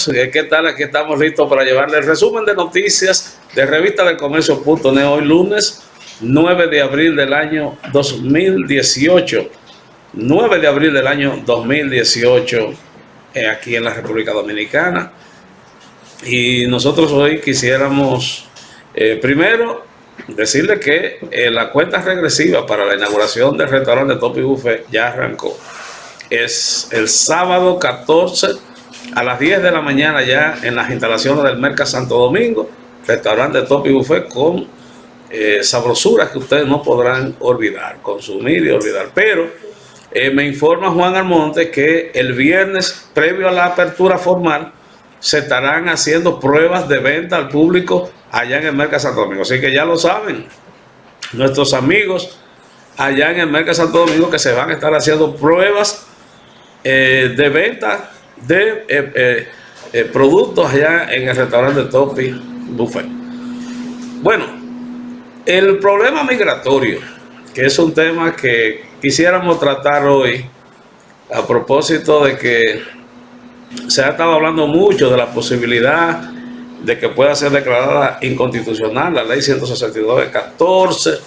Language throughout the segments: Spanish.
¿Qué tal? Aquí estamos listos para llevarle el resumen de noticias de Revista del Comercio.net hoy lunes 9 de abril del año 2018. 9 de abril del año 2018 aquí en la República Dominicana. Y nosotros hoy quisiéramos primero decirle que la cuenta regresiva para la inauguración del restaurante Topi Buffet ya arrancó. Es el sábado 14 a las 10 de la mañana ya en las instalaciones del Merca Santo Domingo, restaurante Topi Buffet con sabrosuras que ustedes no podrán olvidar, consumir y olvidar. Pero me informa Juan Almonte que el viernes, previo a la apertura formal, se estarán haciendo pruebas de venta al público allá en el Merca Santo Domingo. Así que ya lo saben, nuestros amigos allá en el Merca Santo Domingo, que se van a estar haciendo pruebas de venta de productos allá en el restaurante Topi Buffet. Bueno, el problema migratorio, que es un tema que quisiéramos tratar hoy, a propósito de que se ha estado hablando mucho de la posibilidad de que pueda ser declarada inconstitucional la ley 162 de 14.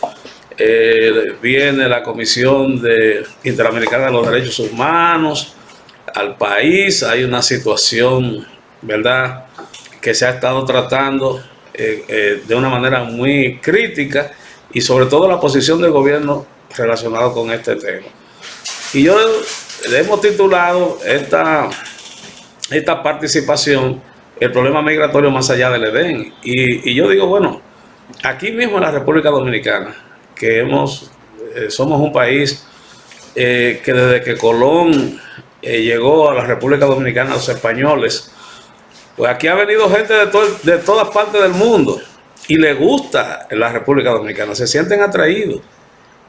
Viene la Comisión Interamericana de los Derechos Humanos al país. Hay una situación, ¿verdad?, que se ha estado tratando de una manera muy crítica, y sobre todo la posición del gobierno relacionado con este tema. Y yo le hemos titulado esta participación el problema migratorio más allá del Edén. Y yo digo, bueno, aquí mismo en la República Dominicana, que somos un país que desde que Colón llegó a la República Dominicana, los españoles, pues aquí ha venido gente de todas partes del mundo y le gusta la República Dominicana, se sienten atraídos.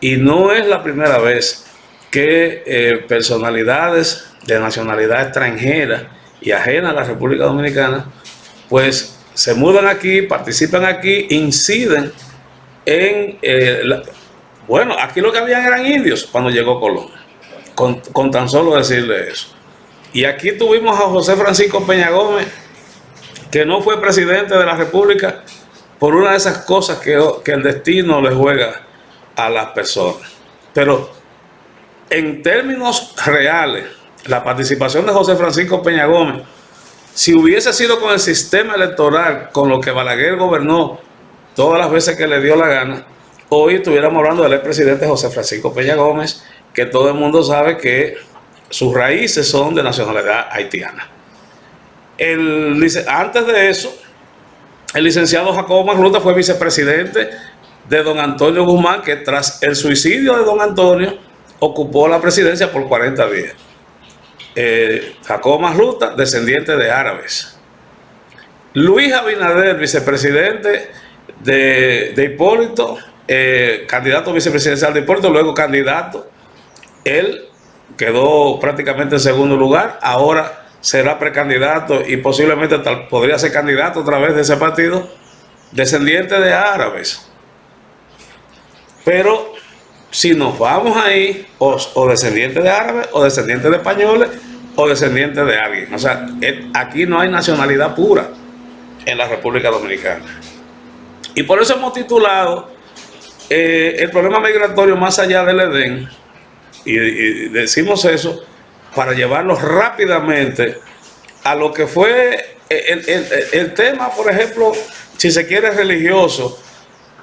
Y no es la primera vez que personalidades de nacionalidad extranjera y ajena a la República Dominicana, pues se mudan aquí, participan aquí, inciden en... bueno, aquí lo que habían eran indios cuando llegó Colón, con tan solo decirle eso. Y aquí tuvimos a José Francisco Peña Gómez, que no fue presidente de la República por una de esas cosas que el destino le juega a las personas. Pero en términos reales, la participación de José Francisco Peña Gómez, si hubiese sido con el sistema electoral con lo que Balaguer gobernó todas las veces que le dio la gana, hoy estuviéramos hablando del expresidente José Francisco Peña Gómez, que todo el mundo sabe que sus raíces son de nacionalidad haitiana. Antes de eso, el licenciado Jacobo Magluta fue vicepresidente de don Antonio Guzmán, que tras el suicidio de don Antonio ocupó la presidencia por 40 días. Jacobo Magluta, descendiente de árabes. Luis Abinader, vicepresidente de Hipólito, candidato vicepresidencial de Hipólito, luego candidato. Él quedó prácticamente en segundo lugar, ahora será precandidato y posiblemente podría ser candidato otra vez de ese partido, descendiente de árabes. Pero si nos vamos ahí, o descendiente de árabes, o descendiente de españoles, o descendiente de alguien. O sea, aquí no hay nacionalidad pura en la República Dominicana. Y por eso hemos titulado el problema migratorio más allá del Edén. Y decimos eso para llevarlo rápidamente a lo que fue el tema, por ejemplo, si se quiere, religioso,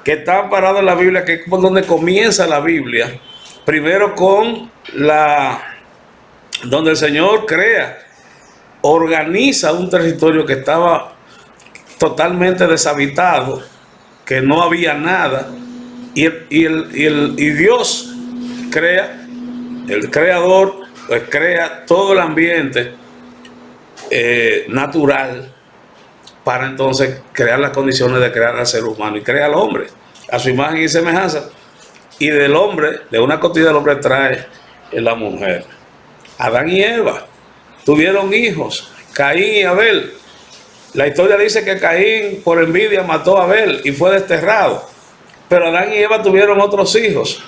que está amparado en la Biblia, que es por donde comienza la Biblia, primero con donde el Señor organiza un territorio que estaba totalmente deshabitado, que no había nada, y Dios el creador, pues crea todo el ambiente natural para entonces crear las condiciones de crear al ser humano, y crea al hombre a su imagen y semejanza, y del hombre, de una costilla del hombre trae la mujer. Adán y Eva tuvieron hijos, Caín y Abel. La historia dice que Caín por envidia mató a Abel y fue desterrado, pero Adán y Eva tuvieron otros hijos,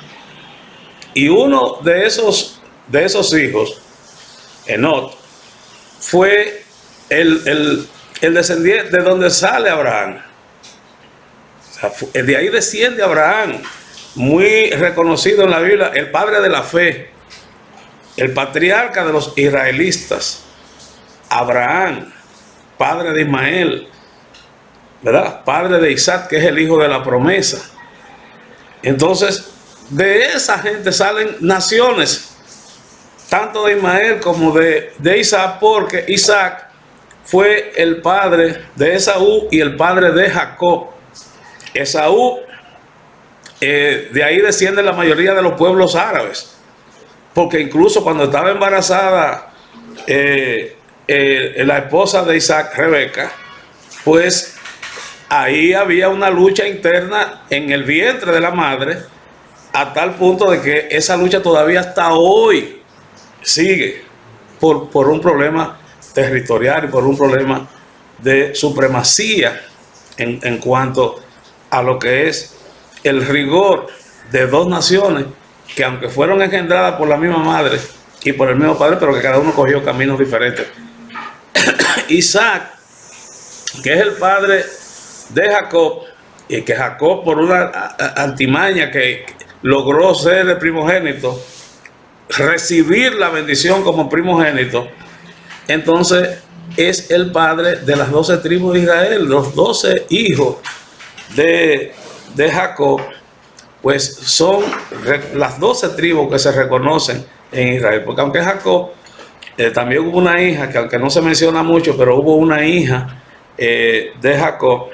y uno de esos hijos, Enoc, fue el descendiente de donde sale Abraham. O sea, de ahí desciende Abraham, muy reconocido en la Biblia, el padre de la fe, el patriarca de los israelitas, Abraham, padre de Ismael, ¿verdad? Padre de Isaac, que es el hijo de la promesa. Entonces, de esa gente salen naciones, tanto de Ismael como de Isaac, porque Isaac fue el padre de Esaú y el padre de Jacob. Esaú, de ahí desciende la mayoría de los pueblos árabes, porque incluso cuando estaba embarazada la esposa de Isaac, Rebeca, pues ahí había una lucha interna en el vientre de la madre, a tal punto de que esa lucha todavía hasta hoy sigue por un problema territorial y por un problema de supremacía en cuanto a lo que es el rigor de dos naciones que, aunque fueron engendradas por la misma madre y por el mismo padre, pero que cada uno cogió caminos diferentes. Isaac, que es el padre de Jacob, y que Jacob, por una artimaña que logró ser el primogénito, recibir la bendición como primogénito, entonces es el padre de las 12 tribus de Israel. Los 12 hijos de Jacob, pues son las 12 tribus que se reconocen en Israel, porque aunque Jacob también hubo una hija, que aunque no se menciona mucho, pero hubo una hija de Jacob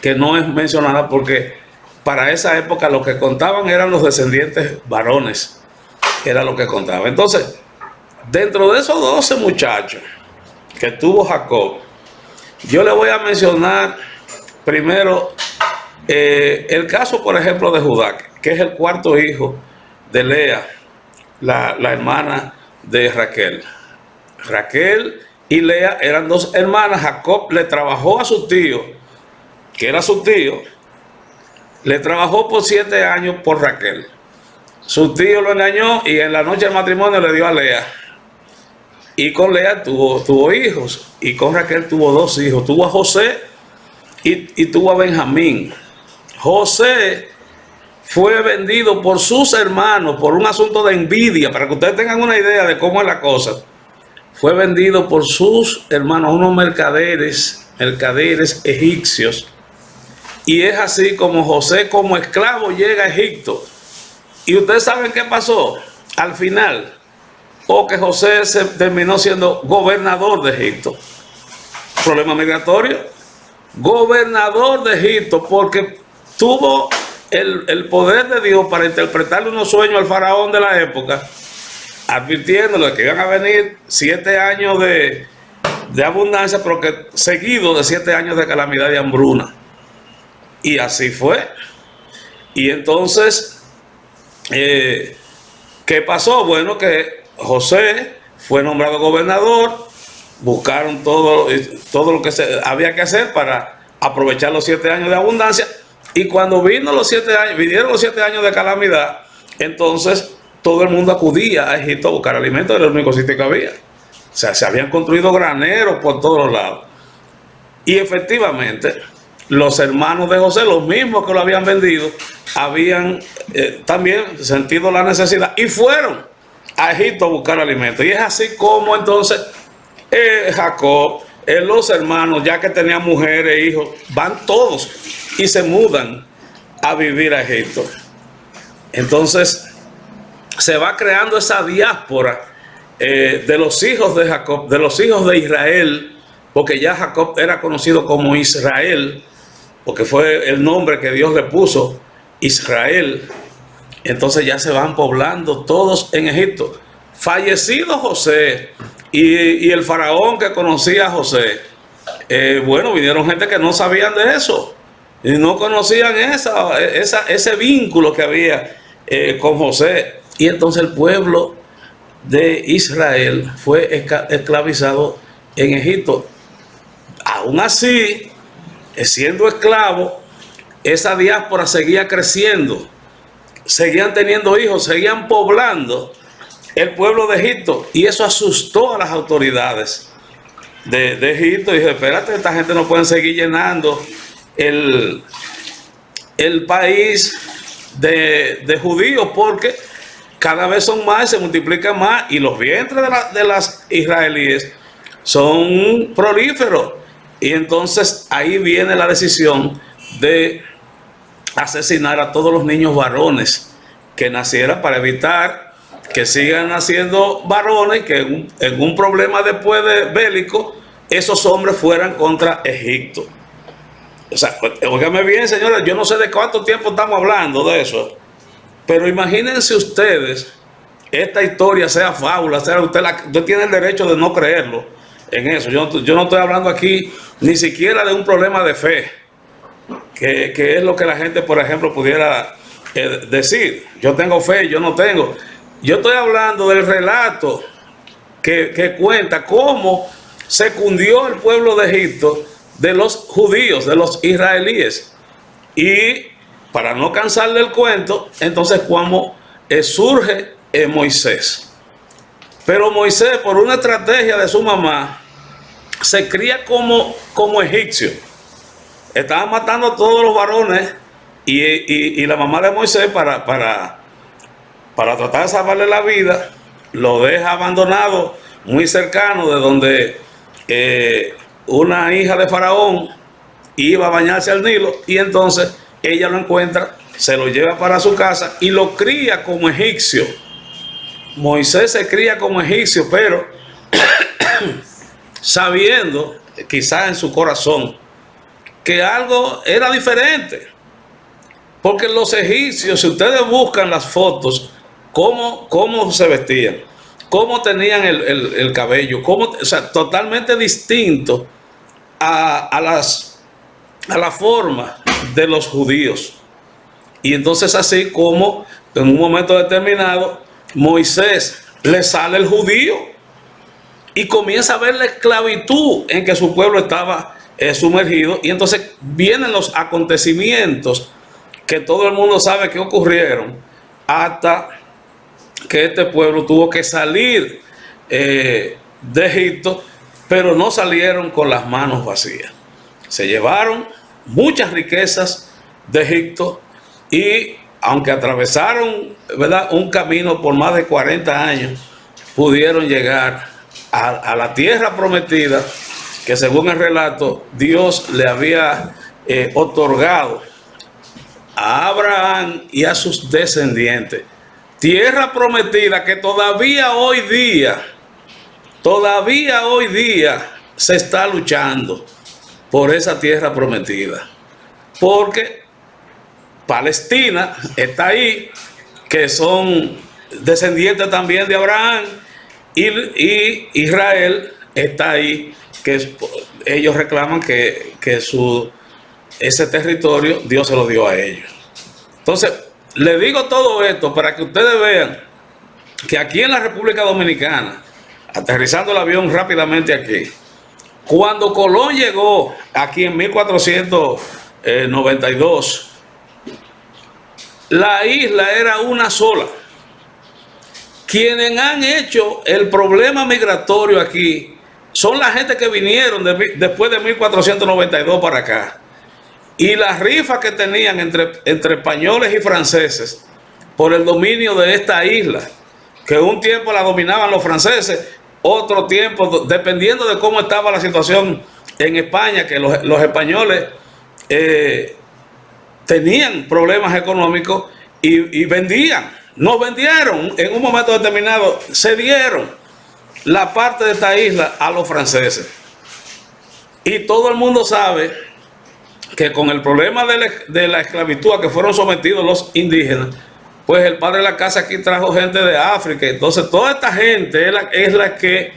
que no es mencionada, porque para esa época lo que contaban eran los descendientes varones, era lo que contaba. Entonces, dentro de esos 12 muchachos que tuvo Jacob, yo le voy a mencionar primero el caso, por ejemplo, de Judá, que es el cuarto hijo de Lea, la hermana de Raquel. Raquel y Lea eran dos hermanas. Jacob le trabajó a su tío, que era su tío, le trabajó por 7 años por Raquel. Su tío lo engañó y en la noche del matrimonio le dio a Lea. Y con Lea tuvo hijos, y con Raquel tuvo 2 hijos. Tuvo a José y tuvo a Benjamín. José fue vendido por sus hermanos por un asunto de envidia, para que ustedes tengan una idea de cómo es la cosa. Fue vendido por sus hermanos, unos mercaderes egipcios. Y es así como José, como esclavo, llega a Egipto. Y ustedes saben qué pasó al final, o que José se terminó siendo gobernador de Egipto. Problema migratorio. Gobernador de Egipto, porque tuvo el poder de Dios para interpretarle unos sueños al faraón de la época, advirtiéndole que iban a venir 7 años de abundancia, pero que seguido de 7 años de calamidad y hambruna. Y así fue. Y entonces, ¿qué pasó? Bueno, que José fue nombrado gobernador, buscaron todo lo que había que hacer para aprovechar los 7 años de abundancia. Y cuando vinieron los 7 años de calamidad, entonces todo el mundo acudía a Egipto a buscar alimentos, era el único sitio que había. O sea, se habían construido graneros por todos lados. Y efectivamente, los hermanos de José, los mismos que lo habían vendido, habían también sentido la necesidad y fueron a Egipto a buscar alimentos. Y es así como entonces Jacob, los hermanos, ya que tenían mujeres e hijos, van todos y se mudan a vivir a Egipto. Entonces se va creando esa diáspora de los hijos de Jacob, de los hijos de Israel, porque ya Jacob era conocido como Israel, porque fue el nombre que Dios le puso, Israel. Entonces ya se van poblando todos en Egipto. Fallecido José y el faraón que conocía a José, bueno, vinieron gente que no sabían de eso y no conocían ese vínculo que había con José. Y entonces el pueblo de Israel fue esclavizado en Egipto. Aún así, siendo esclavo, esa diáspora seguía creciendo, seguían teniendo hijos, seguían poblando el pueblo de Egipto, y eso asustó a las autoridades. de Egipto, y dice, espérate, esta gente no puede seguir llenando el país de judíos, porque cada vez son más, se multiplican más, y los vientres de las israelíes son prolíferos. Y entonces ahí viene la decisión de asesinar a todos los niños varones que nacieran, para evitar que sigan naciendo varones, que en un problema después de bélico, esos hombres fueran contra Egipto. O sea, óigame bien, señores, yo no sé de cuánto tiempo estamos hablando de eso, pero imagínense ustedes, esta historia sea fábula, sea usted tiene el derecho de no creerlo en eso. Yo no estoy hablando aquí ni siquiera de un problema de fe, que es lo que la gente, por ejemplo, pudiera decir. Yo tengo fe, yo no tengo. Yo estoy hablando del relato que cuenta cómo se cundió el pueblo de Egipto de los judíos, de los israelíes. Y para no cansarle el cuento, entonces cómo surge Moisés. Pero Moisés, por una estrategia de su mamá, se cría como egipcio. Estaban matando a todos los varones, y la mamá de Moisés, para tratar de salvarle la vida, lo deja abandonado muy cercano de donde una hija de Faraón iba a bañarse al Nilo, y entonces ella lo encuentra, se lo lleva para su casa y lo cría como egipcio. Moisés se cría como egipcio, pero sabiendo, quizás en su corazón, que algo era diferente. Porque los egipcios, si ustedes buscan las fotos, cómo se vestían, cómo tenían el cabello, o sea, totalmente distinto a la forma de los judíos. Y entonces, así como en un momento determinado Moisés le sale el judío y comienza a ver la esclavitud en que su pueblo estaba sumergido, y entonces vienen los acontecimientos que todo el mundo sabe que ocurrieron, hasta que este pueblo tuvo que salir de Egipto, pero no salieron con las manos vacías. Se llevaron muchas riquezas de Egipto, y aunque atravesaron, ¿verdad?, un camino por más de 40 años, pudieron llegar a la tierra prometida, que según el relato Dios le había otorgado a Abraham y a sus descendientes. Tierra prometida que todavía hoy día se está luchando por esa tierra prometida, porque Palestina está ahí, que son descendientes también de Abraham, y Israel está ahí, que ellos reclaman que ese territorio Dios se lo dio a ellos. Entonces, le digo todo esto para que ustedes vean que aquí en la República Dominicana, aterrizando el avión rápidamente aquí, cuando Colón llegó aquí en 1492, la isla era una sola. Quienes han hecho el problema migratorio aquí son la gente que vinieron después de 1492 para acá. Y las rifas que tenían entre españoles y franceses por el dominio de esta isla, que un tiempo la dominaban los franceses, otro tiempo, dependiendo de cómo estaba la situación en España, que los españoles tenían problemas económicos y vendían. Nos vendieron en un momento determinado, cedieron la parte de esta isla a los franceses. Y todo el mundo sabe que con el problema de la esclavitud a que fueron sometidos los indígenas, pues el padre de la casa aquí trajo gente de África. Entonces toda esta gente es la que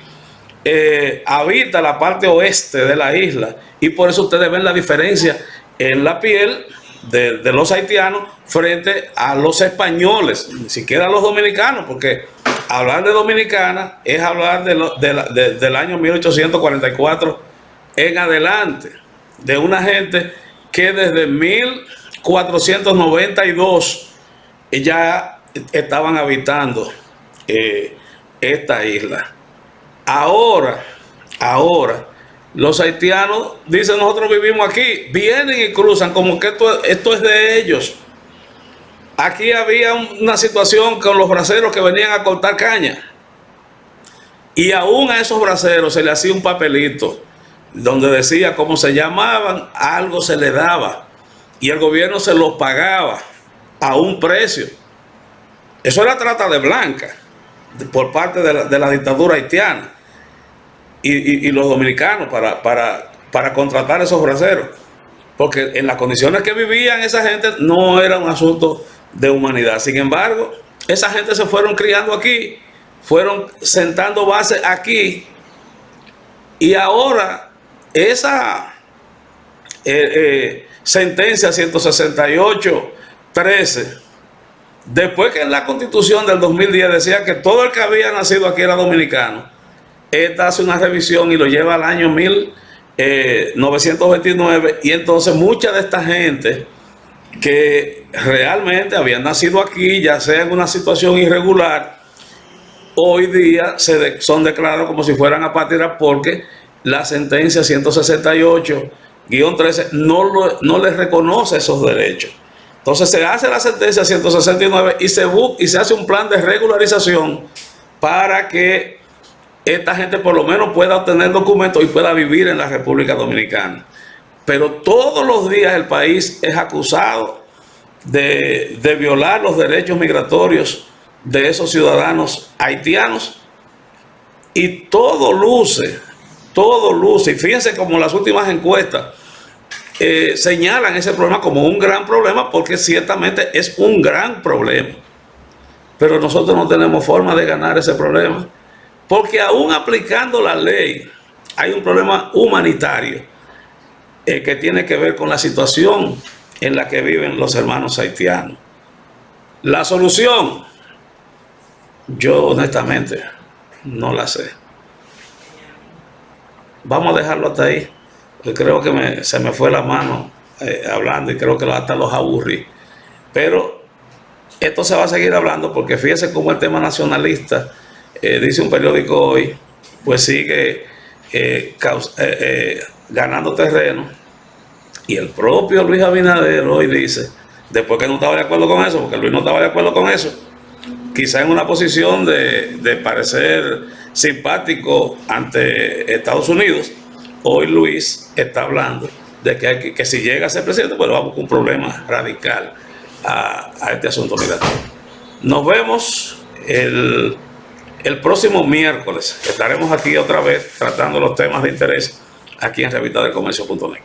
habita la parte oeste de la isla, y por eso ustedes ven la diferencia en la piel de los haitianos frente a los españoles, ni siquiera a los dominicanos, porque hablar de Dominicana es hablar del año 1844 en adelante, de una gente que desde 1492 ya estaban habitando esta isla. Ahora Los haitianos dicen nosotros vivimos aquí, vienen y cruzan como que esto es de ellos. Aquí había una situación con los braceros que venían a cortar caña. Y aún a esos braceros se le hacía un papelito donde decía cómo se llamaban, algo se le daba. Y el gobierno se los pagaba a un precio. Eso era trata de blanca por parte de la dictadura haitiana y los dominicanos para contratar esos braceros. Porque en las condiciones que vivían esa gente no era un asunto de humanidad. Sin embargo, esa gente se fueron criando aquí, fueron sentando bases aquí, y ahora esa sentencia 168-13, después que en la Constitución del 2010 decía que todo el que había nacido aquí era dominicano, esta hace una revisión y lo lleva al año 1929, y entonces mucha de esta gente que realmente habían nacido aquí, ya sea en una situación irregular, hoy día son declarados como si fueran apátridas, porque la sentencia 168-13 no les reconoce esos derechos. Entonces se hace la sentencia 169 y se hace un plan de regularización para que esta gente por lo menos pueda obtener documentos y pueda vivir en la República Dominicana. Pero todos los días el país es acusado de violar los derechos migratorios de esos ciudadanos haitianos, y todo luce, y fíjense como las últimas encuestas señalan ese problema como un gran problema, porque ciertamente es un gran problema, pero nosotros no tenemos forma de ganar ese problema, porque aún aplicando la ley hay un problema humanitario que tiene que ver con la situación en la que viven los hermanos haitianos. La solución, yo honestamente no la sé. Vamos a dejarlo hasta ahí. Creo que se me fue la mano hablando, y creo que hasta los aburrí. Pero esto se va a seguir hablando, porque fíjense cómo el tema nacionalista, dice un periódico hoy, pues sigue ganando terreno. Y el propio Luis Abinader hoy dice, después que no estaba de acuerdo con eso, porque Luis no estaba de acuerdo con eso, quizá en una posición de parecer simpático ante Estados Unidos, hoy Luis está hablando de que si llega a ser presidente, pues va a buscar un problema radical a este asunto migratorio. Nos vemos el próximo miércoles. Estaremos aquí otra vez tratando los temas de interés aquí en revistadelcomercio.net.